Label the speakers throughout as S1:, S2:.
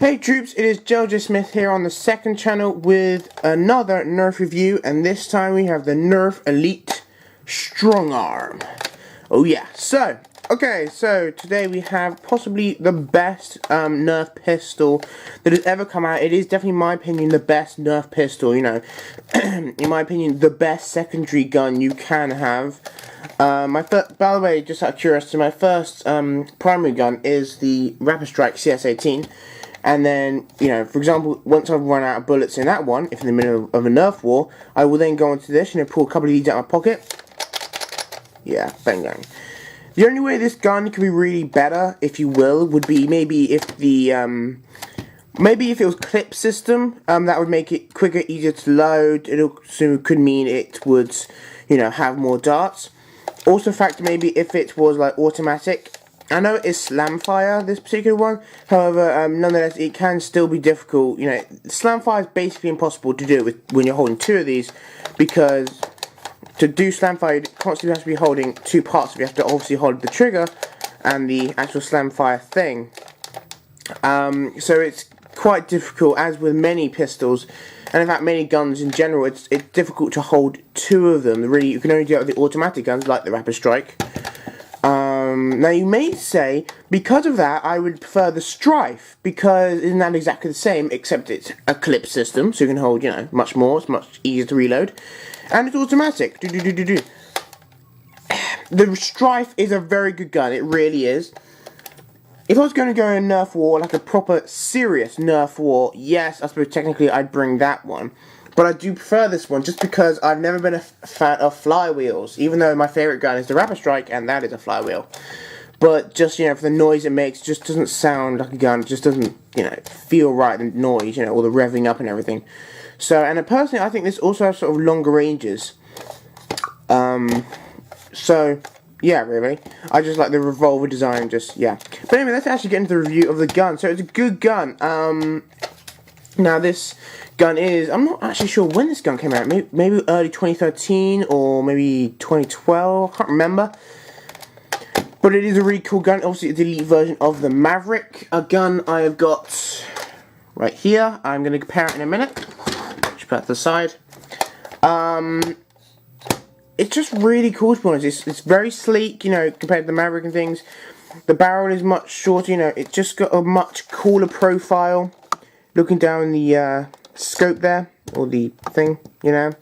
S1: Hey troops, it is GeneralJSmith here on the second channel with another Nerf review, and this time we have the Nerf Elite Strongarm. Oh yeah, so today we have possibly the best Nerf pistol that has ever come out. It is definitely, in my opinion, the best Nerf pistol, you know, in my opinion, the best secondary gun you can have. By the way, just out of curiosity, my first primary gun is the Rapid Strike CS18. And then, you know, for example, once I've run out of bullets in that one, if in the middle of a Nerf war, I will then go into this, you know, pull a couple of these out of my pocket. Yeah, bang bang. The only way this gun could be really better, if you will, would be maybe if the, maybe if it was clip system, that would make it quicker, easier to load. It also could mean it would, you know, have more darts. Also, in fact, maybe if it was like automatic. I know it is slam fire, this particular one, however, nonetheless, it can still be difficult. You know, slam fire is basically impossible to do when you're holding two of these, because to do slam fire, you constantly have to be holding two parts. You have to obviously hold the trigger and the actual slam fire thing. So it's quite difficult, as with many pistols, and in fact many guns in general, it's difficult to hold two of them. Really, you can only do it with the automatic guns, like the Rapid Strike. Now you may say, because of that, I would prefer the Strife, because isn't that exactly the same, except it's a clip system, so you can hold, you know, much more, it's much easier to reload, and it's automatic. The Strife is a very good gun, it really is. If I was going to go in a Nerf war, like a proper, serious Nerf war, yes, I suppose technically I'd bring that one. But I do prefer this one, just because I've never been a fan of flywheels, even though my favourite gun is the Rapid Strike, and that is a flywheel. But just, you know, for the noise it makes, it just doesn't sound like a gun, it just doesn't, you know, feel right, the noise, you know, all the revving up and everything. So, and personally, I think this also has sort of longer ranges. So, yeah, really. I just like the revolver design, just, yeah. But anyway, let's actually get into the review of the gun. So, it's a good gun. Now, this gun is, I'm not actually sure when this gun came out. Maybe early 2013 or maybe 2012. I can't remember. But it is a really cool gun. Obviously, it's the elite version of the Maverick. A gun I have got right here. I'm going to compare it in a minute. Just put that to the side. It's just really cool, to be honest. It's very sleek, you know, compared to the Maverick and things. The barrel is much shorter, you know. It's just got a much cooler profile. Looking down the scope there, or the thing, you know.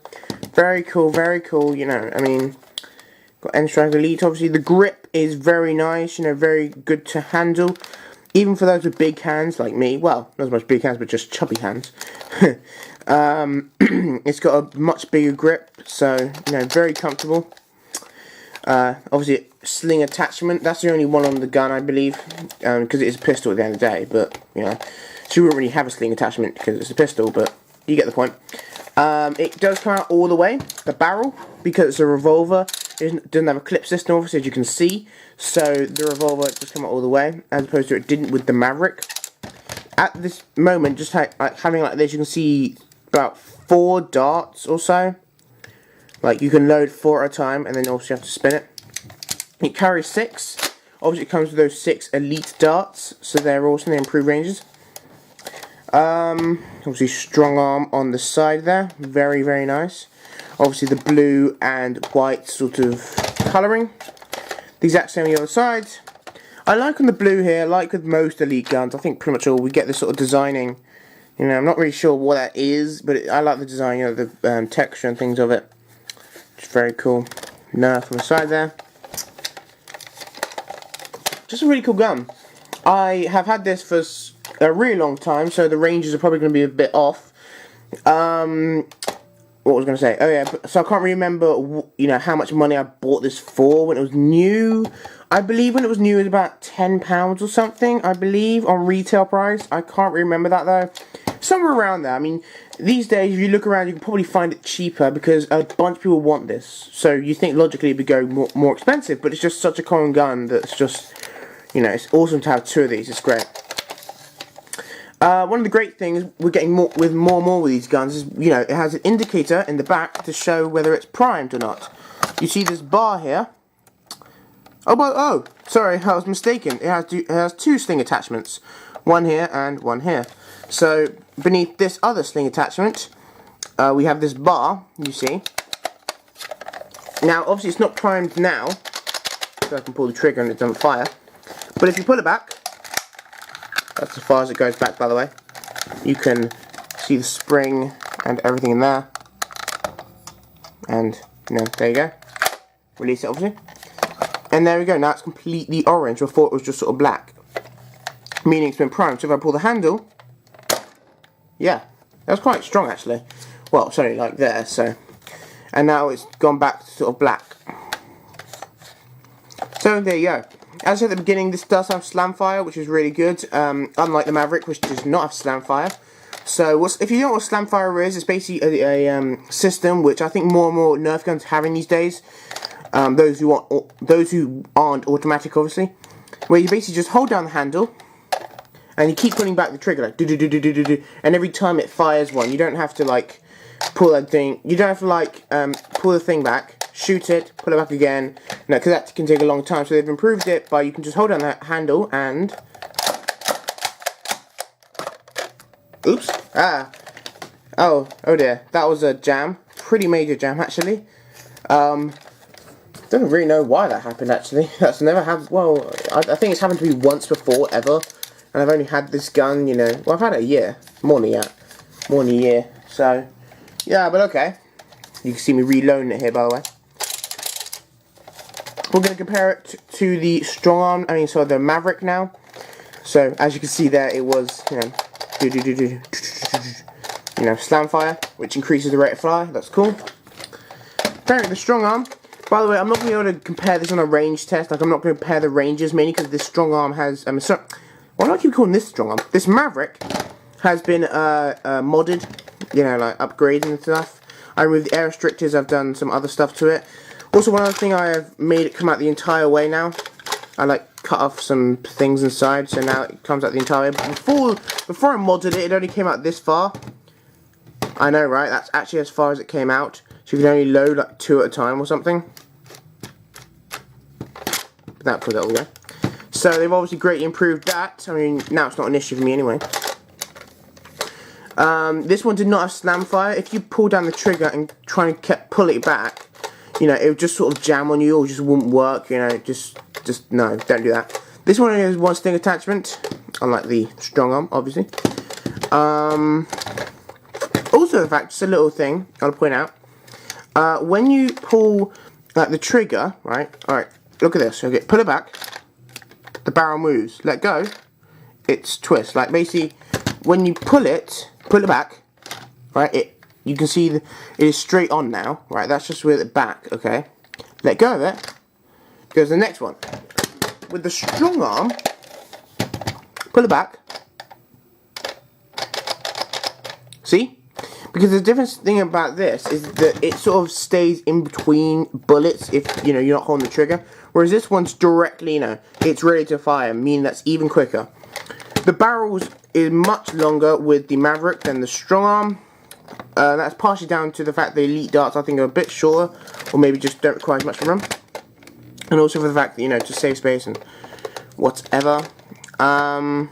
S1: Very cool, you know. I mean, got N-Strike Elite, obviously. The grip is very nice, you know, very good to handle. Even for those with big hands, like me. Well, not as much big hands, but just chubby hands. It's got a much bigger grip, so, you know, very comfortable. Obviously, sling attachment. That's the only one on the gun, I believe, because it is a pistol at the end of the day, but, you know. So you wouldn't really have a sling attachment because it's a pistol, but you get the point. It does come out all the way, the barrel, because it's a revolver. It doesn't have a clip system, obviously, as you can see. So the revolver does come out all the way, as opposed to it didn't with the Maverick. At this moment, just having like this, you can see about 4 darts or so. Like, you can load 4 at a time, and then also you have to spin it. It carries 6. Obviously, it comes with those 6 elite darts, so they're awesome, they improve ranges. Obviously Strongarm on the side there, very nice. Obviously the blue and white sort of colouring, the exact same on the other side. I like on the blue here, like with most elite guns, I think pretty much all, we get this sort of designing, you know, I'm not really sure what that is, but I like the design, you know, the texture and things of it. It's very cool. Nerf on the side there. Just a really cool gun. I have had this for a really long time, so the ranges are probably going to be a bit off. What was I going to say? Oh yeah, so I can't remember, you know, how much money I bought this for when it was new. I believe when it was new it was about £10 or something, I believe, on retail price. I can't remember that though. Somewhere around there. I mean, these days if you look around you can probably find it cheaper because a bunch of people want this. So you think logically it would go more expensive, but it's just such a common gun that's just, you know, it's awesome to have 2 of these. It's great. One of the great things we're getting more and more with these guns is, you know, it has an indicator in the back to show whether it's primed or not. You see this bar here. Oh, sorry, I was mistaken. It has 2 sling attachments. One here and one here. So beneath this other sling attachment, we have this bar, you see. Now obviously it's not primed now, so I can pull the trigger and it doesn't fire. But if you pull it back, that's as far as it goes back, by the way. You can see the spring and everything in there. And, you know, there you go. Release it, obviously. And there we go, now it's completely orange. Before it was just sort of black, meaning it's been primed. So if I pull the handle, yeah, that was quite strong actually. Well, it's only like there, so. And now it's gone back to sort of black. So there you go. As I said at the beginning, this does have slam fire, which is really good. Unlike the Maverick, which does not have slam fire. So if you don't know what slam fire is, it's basically a system which I think more and more Nerf guns are having these days. Those who aren't automatic, obviously, where you basically just hold down the handle and you keep pulling back the trigger, like do do do do do do do, and every time it fires one. You don't have to like pull that thing. You don't have to like pull the thing back, shoot it, pull it back again. No, because that can take a long time. So they've improved it by you can just hold down that handle and oops, oh dear, that was a jam, pretty major jam actually. Don't really know why that happened actually. That's never happened. Well, I think it's happened to me once before ever, and I've only had this gun, you know. Well, I've had it a year, more than a year. So, yeah, but okay. You can see me reloading it here, by the way. We're going to compare it to the Strongarm. So the Maverick now. So as you can see there, it was slam fire, which increases the rate of fire. That's cool. Comparing the Strongarm. By the way, I'm not going to be able to compare this on a range test. Like, I'm not going to compare the ranges, mainly because this Strongarm has... why do I keep calling this Strongarm? This Maverick has been modded, you know, like upgraded and stuff. I removed the air restrictors, I've done some other stuff to it. Also, one other thing, I have made it come out the entire way now. I, like, cut off some things inside, so now it comes out the entire way. But before I modded it, it only came out this far. I know, right? That's actually as far as it came out. So you can only load like 2 at a time or something. But that put it all there. So they've obviously greatly improved that. I mean, now it's not an issue for me anyway. This one did not have slam fire. If you pull down the trigger and try and pull it back, you know, it would just sort of jam on you or just wouldn't work. You know, just no, don't do that. This one only has one sting attachment, unlike the Strongarm, obviously. Also, in fact, just a little thing I'll point out. When you pull the trigger, right? Alright, look at this. Okay, pull it back. The barrel moves. Let go. It's twist. Like basically, when you pull it back, right? You can see it is straight on now, right? That's just with it back. Okay. Let go of it. Goes to the next one. With the Strongarm, pull it back. See? Because the difference thing about this is that it sort of stays in between bullets if, you know, you're not holding the trigger. Whereas this one's directly, you know, it's ready to fire, meaning that's even quicker. The barrels is much longer with the Maverick than the Strongarm. That's partially down to the fact the Elite darts, I think, are a bit shorter, or maybe just don't require as much from them. And also for the fact that, you know, to save space and whatever. I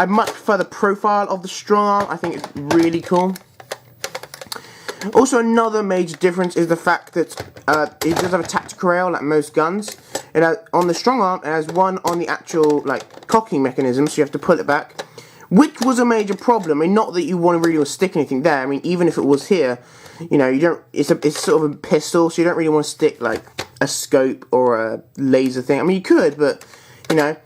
S1: much prefer the profile of the Strongarm. I think it's really cool. Also, another major difference is the fact that it does have a tactical rail like most guns. It has, on the Strongarm, it has one on the actual like cocking mechanism, so you have to pull it back, which was a major problem. I mean, not that you want to really stick anything there. I mean, even if it was here, you know, you don't. It's sort of a pistol, so you don't really want to stick like a scope or a laser thing. I mean, you could, but you know,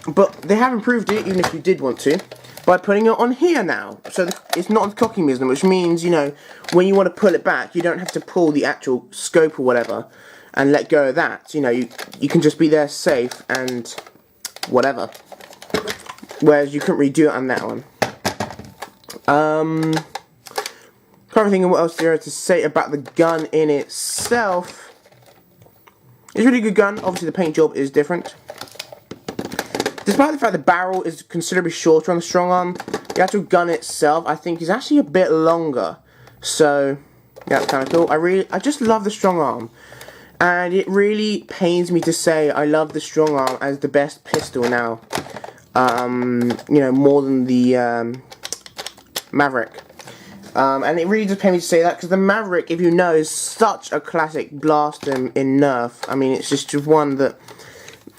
S1: but they have improved it, even if you did want to, by putting it on here now. So it's not on the cocking mechanism, which means, you know, when you want to pull it back, you don't have to pull the actual scope or whatever and let go of that. You know, you can just be there safe and whatever. Whereas you couldn't really do it on that one. Can't think of what else there is to say about the gun in itself. It's a really good gun. Obviously the paint job is different. Despite the fact the barrel is considerably shorter on the Strongarm, the actual gun itself, I think, is actually a bit longer. So, yeah, that's kind of cool. I just love the Strongarm. And it really pains me to say I love the Strongarm as the best pistol now. you know, more than the Maverick. And it really does pain me to say that, because the Maverick, if you know, is such a classic blaster in Nerf. I mean, it's just one that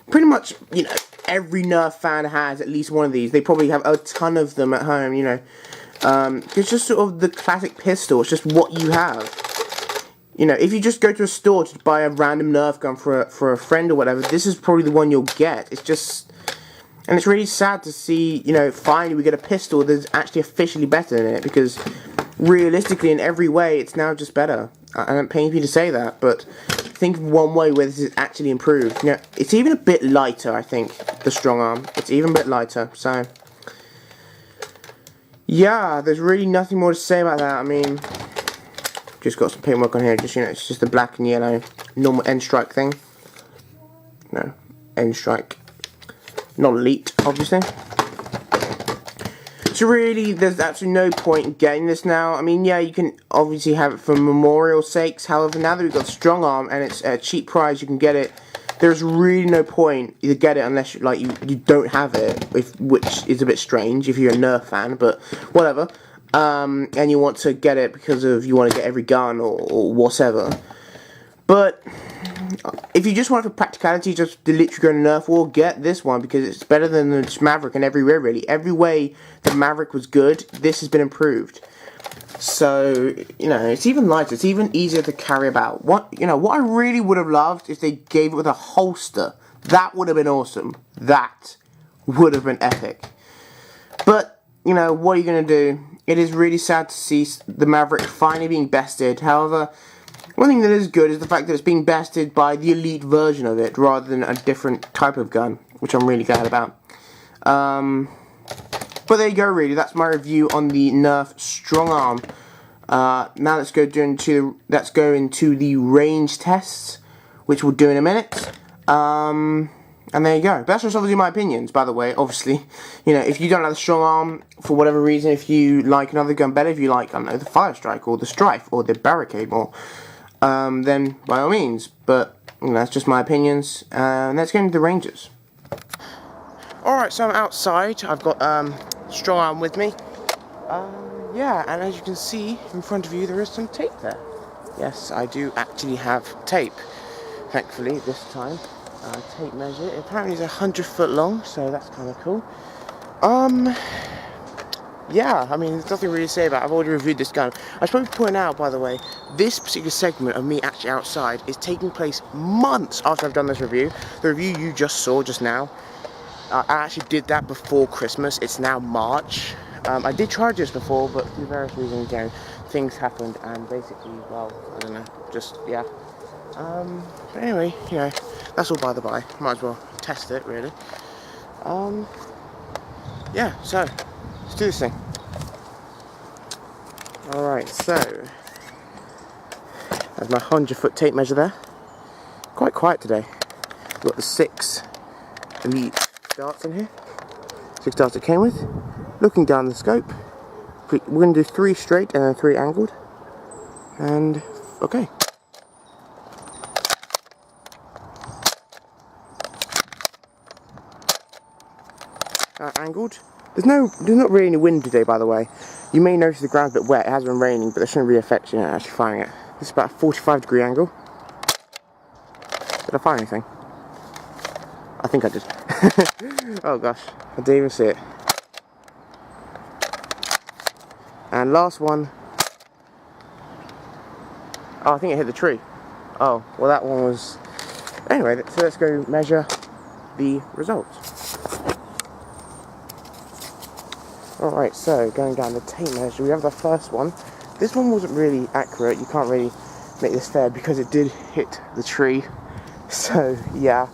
S1: pretty much, you know, every Nerf fan has at least one of these. They probably have a ton of them at home, you know. It's just sort of the classic pistol. It's just what you have. You know, if you just go to a store to buy a random Nerf gun for a friend or whatever, this is probably the one you'll get. It's just... And it's really sad to see, you know, finally we get a pistol that's actually officially better than it, because realistically, in every way, it's now just better. And it pains me to say that, but think of one way where this is actually improved. You know, it's even a bit lighter, I think, the Strongarm. It's even a bit lighter, so... Yeah, there's really nothing more to say about that. I mean, just got some paintwork on here, just, you know, it's just the black and yellow normal end strike thing. No, end strike. Not elite, obviously. So really, there's absolutely no point in getting this now. I mean, yeah, you can obviously have it for memorial sakes. However, now that we've got Strongarm and it's at a cheap price, you can get it. There's really no point to get it unless you don't have it, which is a bit strange if you're a Nerf fan, but whatever. And you want to get it because of you want to get every gun or whatever. But if you just want it for practicality, just literally go to Nerf War, get this one, because it's better than the Maverick in every way, really. Every way the Maverick was good, this has been improved. So, you know, it's even lighter, it's even easier to carry about. What I really would have loved if they gave it with a holster. That would have been awesome. That would have been epic. But, you know, what are you going to do? It is really sad to see the Maverick finally being bested. However, one thing that is good is the fact that it's being bested by the elite version of it, rather than a different type of gun, which I'm really glad about. But there you go, really. That's my review on the Nerf Strongarm. Now let's go into the range tests, which we'll do in a minute. And there you go. That's just obviously my opinions, by the way. Obviously, you know, if you don't like the Strongarm for whatever reason, if you like another gun better, if you like, I don't know, the Fire Strike or the Strife or the Barricade more, then by all means. But you know, that's just my opinions. Let's get into the ranges. Alright, so I'm outside. I've got Strongarm with me. Yeah, and as you can see in front of you, there is some tape there. Yes, I do actually have tape. Thankfully, this time. Tape measure. Apparently it's 100 foot long, so that's kind of cool. Yeah, I mean, there's nothing really to say about it. I've already reviewed this gun. I should probably point out, by the way, this particular segment of me actually outside is taking place months after I've done this review. The review you just saw just now, I actually did that before Christmas. It's now March. I did try this before, but for various reasons, you know, things happened, and basically, well, I don't know, just, yeah. But anyway, you know, that's all by the by. Might as well test it, really. Yeah, so, let's do this thing. Alright, so, there's my 100-foot tape measure there. Quite quiet today. We've got the 6 elite darts in here. 6 darts it came with. Looking down the scope, we're going to do 3 straight and then 3 angled. And, okay. Angled. There's not really any wind today, by the way. You may notice the ground's a bit wet. It has been raining, but that shouldn't really affect you actually firing it. This is about a 45-degree angle. Did I fire anything? I think I did. Oh gosh, I didn't even see it. And last one. Oh, I think it hit the tree. Oh, well that one was... Anyway, so let's go measure the results. Alright, so going down the tape measure, we have the first one. This one wasn't really accurate. You can't really make this fair because it did hit the tree. So, yeah.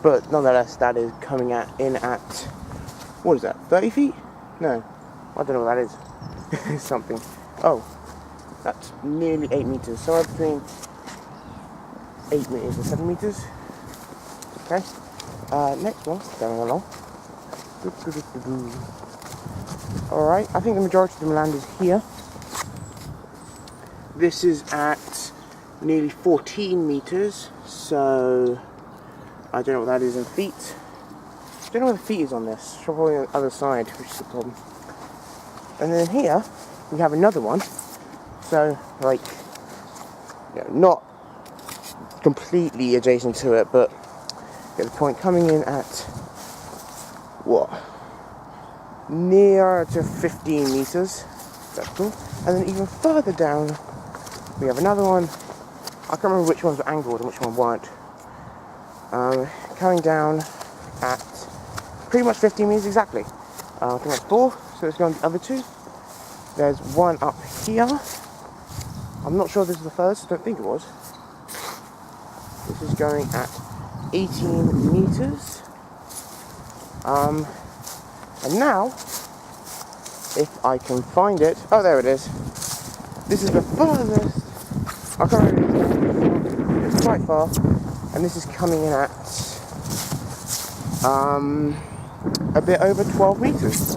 S1: But nonetheless, that is coming in at... What is that? 30 feet? No. I don't know what that is. Something. Oh, that's nearly 8 meters. So between 8 meters and 7 meters. Okay. Next one, going along. Alright, I think the majority of them landed here. This is at nearly 14 meters. So I don't know what that is in feet. don't know where the feet is on this. Probably on the other side, which is the problem. And then here we have another one. So, like, you know, not completely adjacent to it, but get the point, coming in at what? Near to 15 meters. That's cool. And then even further down, we have another one. I can't remember which ones were angled and which one weren't. Coming down at pretty much 15 meters exactly. I think that's 4, so let's go on the other 2. There's one up here. I'm not sure this is the first, I don't think it was. This is going at 18 meters. And now, if I can find it, oh, there it is. This is the furthest. I can't remember. It's quite far, and this is coming in at a bit over 12 meters.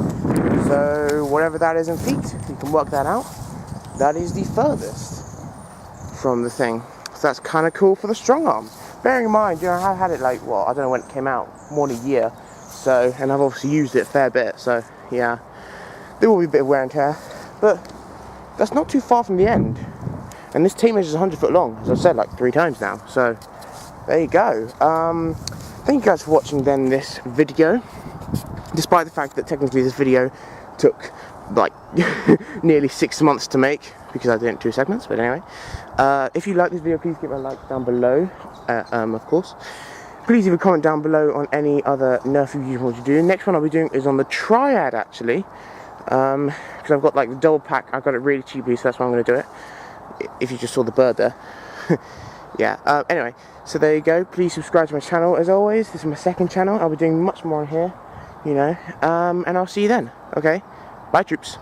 S1: So whatever that is in feet, you can work that out. That is the furthest from the thing. So that's kind of cool for the Strongarm. Bearing in mind, you know, I had it like, well, I don't know when it came out, more than a year. So, and I've obviously used it a fair bit. So yeah, there will be a bit of wear and tear, but that's not too far from the end. And this tape measure is 100 foot long, as I've said like 3 times now. So there you go. Thank you guys for watching then this video. Despite the fact that technically this video took like nearly 6 months to make, because I did it in 2 segments, but anyway. If you like this video, please give it a like down below, of course. Please leave a comment down below on any other Nerf reviews you want to do. Next one I'll be doing is on the Triad, actually. Because I've got like the double pack, I got it really cheaply, so that's why I'm going to do it. If you just saw the bird there. Yeah, anyway, so there you go. Please subscribe to my channel as always. This is my 2nd channel. I'll be doing much more on here, you know. And I'll see you then, okay? Bye, troops.